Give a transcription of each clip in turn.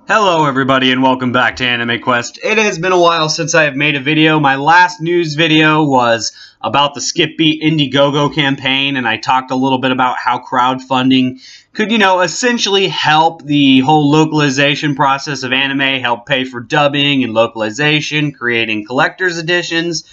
Hello everybody and welcome back to AnimeQuest. It has been a while since I have made a video. My last news video was about the Skip Beat Indiegogo campaign, and I talked a little bit about how crowdfunding could, essentially help the whole localization process of anime, help pay for dubbing and localization, creating collector's editions,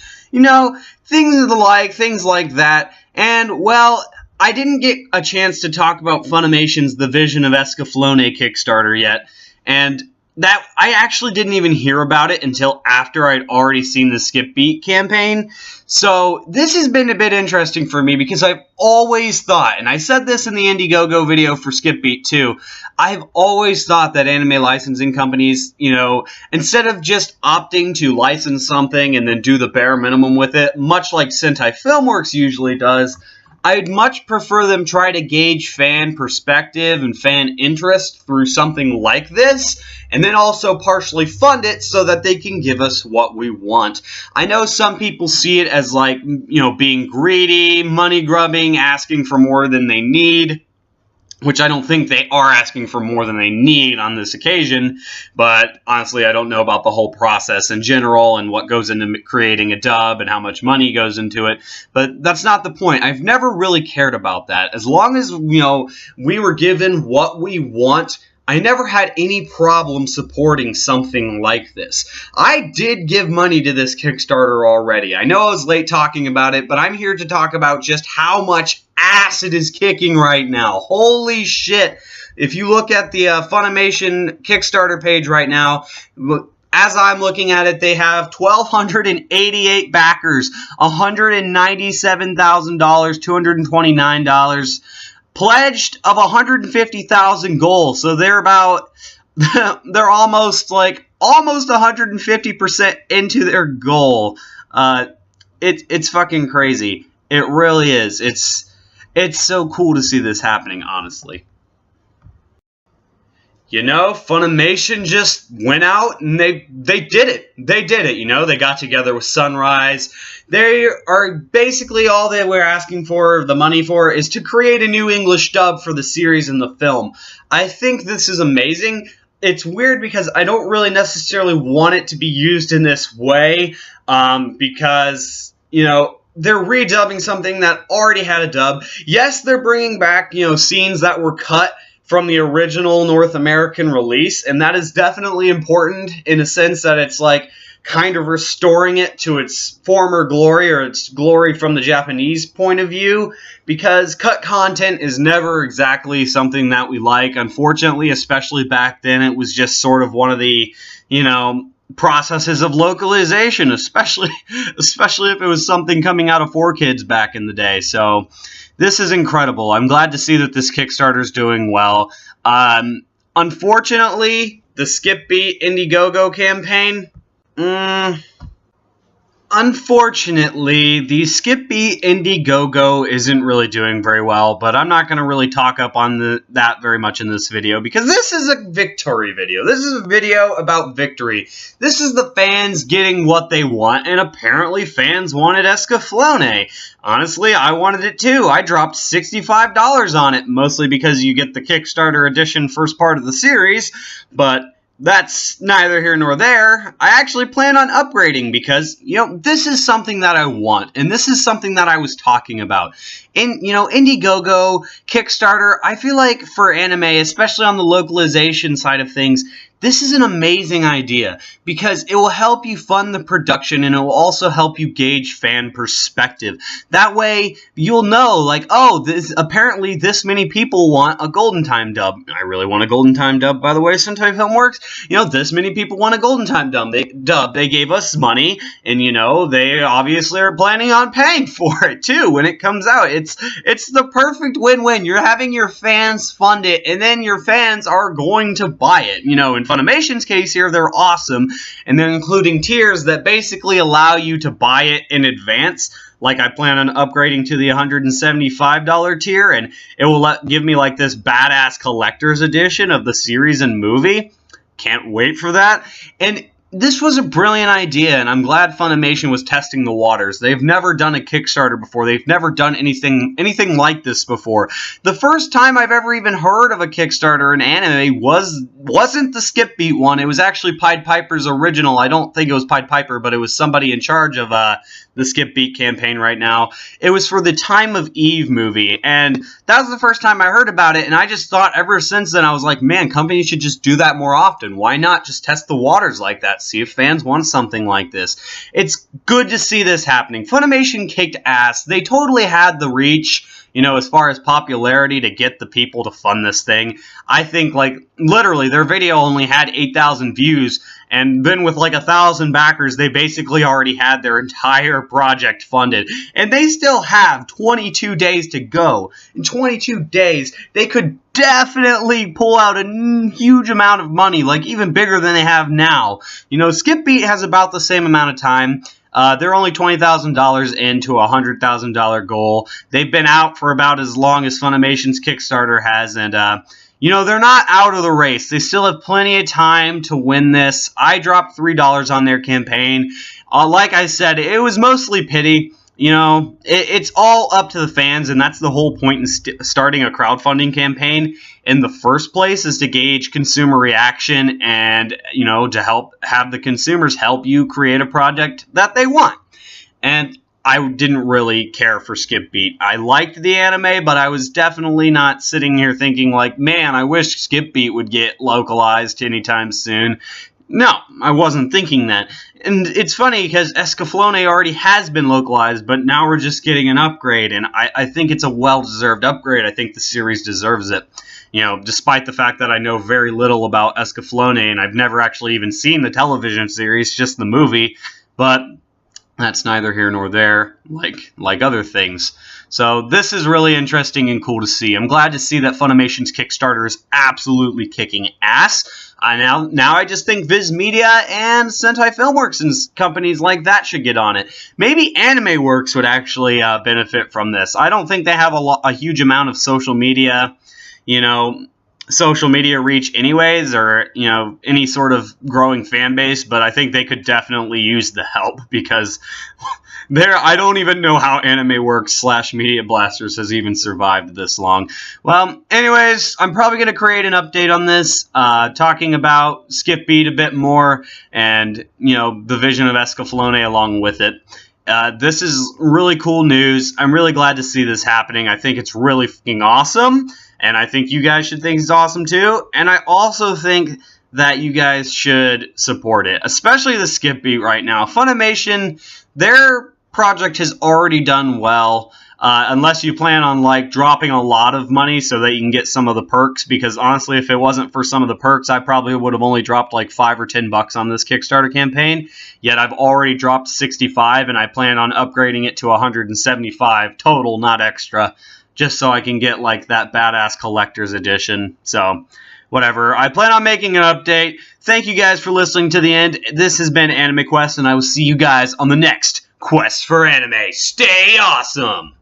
things like that. And, well, I didn't get a chance to talk about Funimation's The Vision of Escaflowne Kickstarter yet. And that I actually didn't even hear about it until after I'd already seen the Skip Beat campaign. So this has been a bit interesting for me because I've always thought, and I said this in the Indiegogo video for Skip Beat too, I've always thought that anime licensing companies, instead of just opting to license something and then do the bare minimum with it, much like Sentai Filmworks usually does, I'd much prefer them try to gauge fan perspective and fan interest through something like this, and then also partially fund it so that they can give us what we want. I know some people see it as like, being greedy, money grubbing, asking for more than they need, which I don't think they are asking for more than they need on this occasion, but honestly I don't know about the whole process in general and what goes into creating a dub and how much money goes into it, but that's not the point. I've never really cared about that. As long as, we were given what we want, I never had any problem supporting something like this. I did give money to this Kickstarter already. I know I was late talking about it, but I'm here to talk about just how much ass it is kicking right now. Holy shit. If you look at the Funimation Kickstarter page right now, as I'm looking at it, they have 1,288 backers, $197,000, $229. Pledged of 150,000 goals, so they're almost 150% into their goal. It's fucking crazy. It really is. It's so cool to see this happening, honestly. Funimation just went out and they did it. They did it, They got together with Sunrise. They are basically all they were asking for, the money for, is to create a new English dub for the series and the film. I think this is amazing. It's weird because I don't really necessarily want it to be used in this way, because, they're redubbing something that already had a dub. Yes, they're bringing back, scenes that were cut from the original North American release, and that is definitely important in a sense that it's like kind of restoring it to its former glory, or its glory from the Japanese point of view, because cut content is never exactly something that we like. Unfortunately, especially back then, it was just sort of one of the, processes of localization, especially if it was something coming out of 4Kids back in the day. So this is incredible. I'm glad to see that this Kickstarter is doing well. Unfortunately, the Skip Beat Indiegogo campaign, unfortunately, the Skip Beat Indiegogo isn't really doing very well, but I'm not going to really talk up on that very much in this video, because this is a victory video. This is a video about victory. This is the fans getting what they want, and apparently fans wanted Escaflowne. Honestly, I wanted it too. I dropped $65 on it, mostly because you get the Kickstarter edition first part of the series, but that's neither here nor there. I actually plan on upgrading because, this is something that I want, and this is something that I was talking about. Indiegogo, Kickstarter, I feel like for anime, especially on the localization side of things, this is an amazing idea because it will help you fund the production, and it will also help you gauge fan perspective. That way, you'll know, apparently this many people want a Golden Time dub. I really want a Golden Time dub, by the way, Sentai Filmworks. This many people want a Golden Time dub. They gave us money, and, they obviously are planning on paying for it, too, when it comes out. It's the perfect win-win. You're having your fans fund it, and then your fans are going to buy it. In Funimation's case here, they're awesome, and they're including tiers that basically allow you to buy it in advance. Like, I plan on upgrading to the $175 tier, and it will give me like this badass collector's edition of the series and movie. Can't wait for that. And this was a brilliant idea, and I'm glad Funimation was testing the waters. They've never done a Kickstarter before. They've never done anything like this before. The first time I've ever even heard of a Kickstarter in anime was wasn't the Skip Beat one. It was actually Pied Piper's original. I don't think it was Pied Piper, but it was somebody in charge of the Skip Beat campaign right now. It was for the Time of Eve movie, and that was the first time I heard about it, and I just thought ever since then, I was like, man, companies should just do that more often. Why not just test the waters like that, see if fans want something like this? It's good to see this happening. Funimation kicked ass. They totally had the reach, you know, as far as popularity to get the people to fund this thing. I think, like, literally, their video only had 8,000 views, and then with like 1,000 backers, they basically already had their entire project funded. And they still have 22 days to go. In 22 days, they could definitely pull out a huge amount of money, like even bigger than they have now. You know, Skip Beat has about the same amount of time. They're only $20,000 into a $100,000 goal. They've been out for about as long as Funimation's Kickstarter has, and you know, they're not out of the race. They still have plenty of time to win this. I dropped $3 on their campaign. Like I said, it was mostly pity. You know, it's all up to the fans, and that's the whole point in starting a crowdfunding campaign in the first place, is to gauge consumer reaction and, you know, to have the consumers help you create a project that they want. And I didn't really care for Skip Beat. I liked the anime, but I was definitely not sitting here thinking like, man, I wish Skip Beat would get localized anytime soon. No, I wasn't thinking that. And it's funny because Escaflowne already has been localized, but now we're just getting an upgrade, and I think it's a well-deserved upgrade. I think the series deserves it. You know, despite the fact that I know very little about Escaflowne, and I've never actually even seen the television series, just the movie, but that's neither here nor there, like other things. So this is really interesting and cool to see. I'm glad to see that Funimation's Kickstarter is absolutely kicking ass. Now I just think Viz Media and Sentai Filmworks and companies like that should get on it. Maybe AnimeWorks would actually benefit from this. I don't think they have a huge amount of social media, you know, social media reach anyways, or, you know, any sort of growing fan base, but I think they could definitely use the help, because I don't even know how AnimeWorks / Media Blasters has even survived this long. Well, anyways, I'm probably going to create an update on this, talking about Skip Beat a bit more, and, you know, the vision of Escaflowne along with it. This is really cool news. I'm really glad to see this happening. I think it's really fucking awesome, and I think you guys should think it's awesome too. And I also think that you guys should support it, especially the Skip Beat right now. Funimation, their project has already done well, unless you plan on like dropping a lot of money so that you can get some of the perks, because honestly, if it wasn't for some of the perks, I probably would have only dropped like $5 or $10 on this Kickstarter campaign. Yet I've already dropped 65, and I plan on upgrading it to 175 total, not extra, just so I can get like that badass collector's edition. So whatever. I plan on making an update. Thank you guys for listening to the end. This has been AnimeQuest, and I will see you guys on the next Quest for Anime. Stay awesome!